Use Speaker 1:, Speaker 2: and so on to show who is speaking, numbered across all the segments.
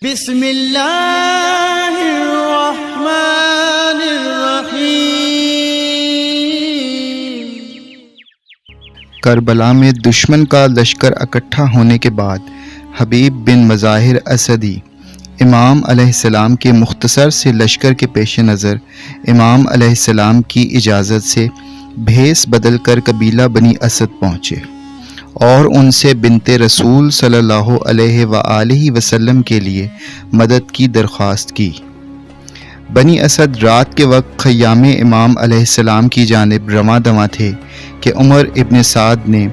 Speaker 1: بسم اللہ الرحمن الرحیم۔
Speaker 2: کربلا میں دشمن کا لشکر اکٹھا ہونے کے بعد حبیب بن مظاہر اسدی امام علیہ السلام کے مختصر سے لشکر کے پیش نظر امام علیہ السلام کی اجازت سے بھیس بدل کر قبیلہ بنی اسد پہنچے اور ان سے بنت رسول صلی اللہ علیہ وآلہ وسلم کے لیے مدد کی درخواست کی۔ بنی اسد رات کے وقت خیام امام علیہ السلام کی جانب رواں دواں تھے کہ عمر ابن سعد نے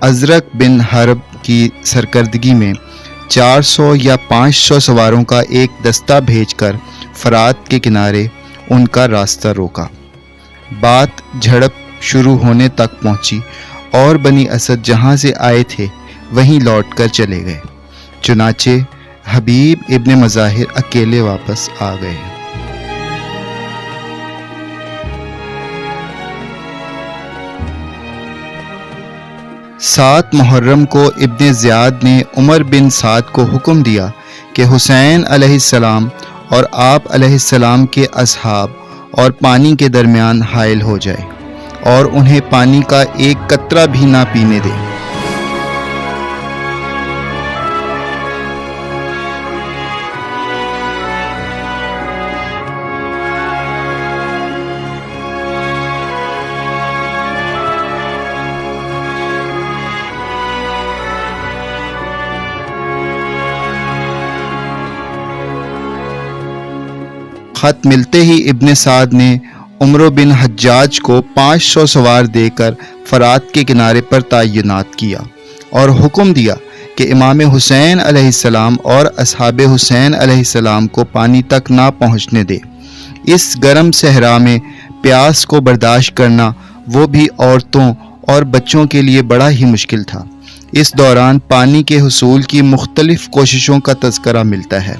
Speaker 2: ازرق بن حرب کی سرکردگی میں 400 یا 500 سواروں کا ایک دستہ بھیج کر فرات کے کنارے ان کا راستہ روکا۔ بات جھڑپ شروع ہونے تک پہنچی اور بنی اسد جہاں سے آئے تھے وہیں لوٹ کر چلے گئے، چنانچہ حبیب ابن مظاہر اکیلے واپس آ گئے۔ سات محرم کو ابن زیاد نے عمر بن سعد کو حکم دیا کہ حسین علیہ السلام اور آپ علیہ السلام کے اصحاب اور پانی کے درمیان حائل ہو جائے اور انہیں پانی کا ایک قطرہ بھی نہ پینے دے۔ خط ملتے ہی ابن سعد نے عمر بن حجاج کو 500 سوار دے کر فرات کے کنارے پر تعینات کیا اور حکم دیا کہ امام حسین علیہ السلام اور اصحاب حسین علیہ السلام کو پانی تک نہ پہنچنے دے۔ اس گرم صحرا میں پیاس کو برداشت کرنا وہ بھی عورتوں اور بچوں کے لیے بڑا ہی مشکل تھا۔ اس دوران پانی کے حصول کی مختلف کوششوں کا تذکرہ ملتا ہے۔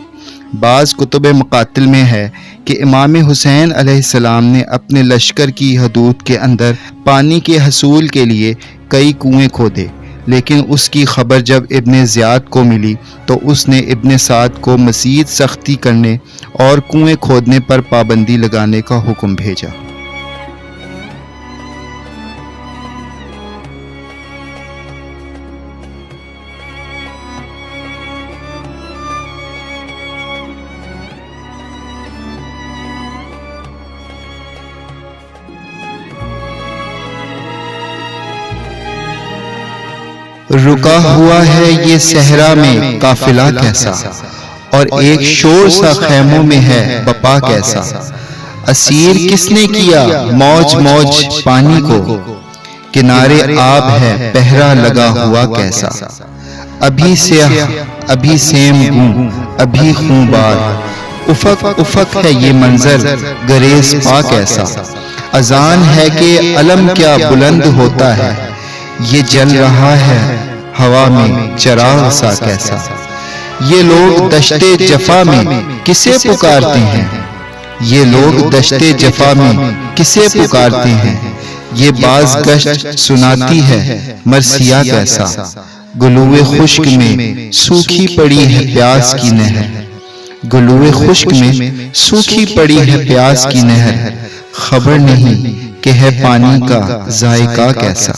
Speaker 2: بعض کتب مقاتل میں ہے کہ امام حسین علیہ السلام نے اپنے لشکر کی حدود کے اندر پانی کے حصول کے لیے کئی کنویں کھودے، لیکن اس کی خبر جب ابن زیاد کو ملی تو اس نے ابن سعد کو مزید سختی کرنے اور کنویں کھودنے پر پابندی لگانے کا حکم بھیجا۔ رکا ہوا ہے یہ صحرا میں قافلہ کیسا، اور ایک شور سا خیموں میں ہے بپا کیسا۔ اسیر کس نے کیا موج موج پانی کو، کنارے آب ہے پہرا لگا ہوا کیسا۔ ابھی سیاہ ابھی سیم گوں ابھی خون بار، افق افق ہے یہ منظر گریز پا کیسا۔ اذان ہے کہ علم کیا بلند ہوتا ہے، یہ جل رہا ہے ہوا میں چراغ سا کیسا۔ یہ لوگ دشت جفا میں کسے پکارتے ہیں، یہ لوگ دشت جفا میں کسے پکارتے ہیں۔ یہ باز گشت سناتی ہے مرثیہ کیسا، گلوے خشک میں سوکھی پڑی ہے پیاس کی نہر، گلوے خشک میں سوکھی پڑی ہے پیاس کی نہر، خبر نہیں کہ ہے پانی کا ذائقہ کیسا۔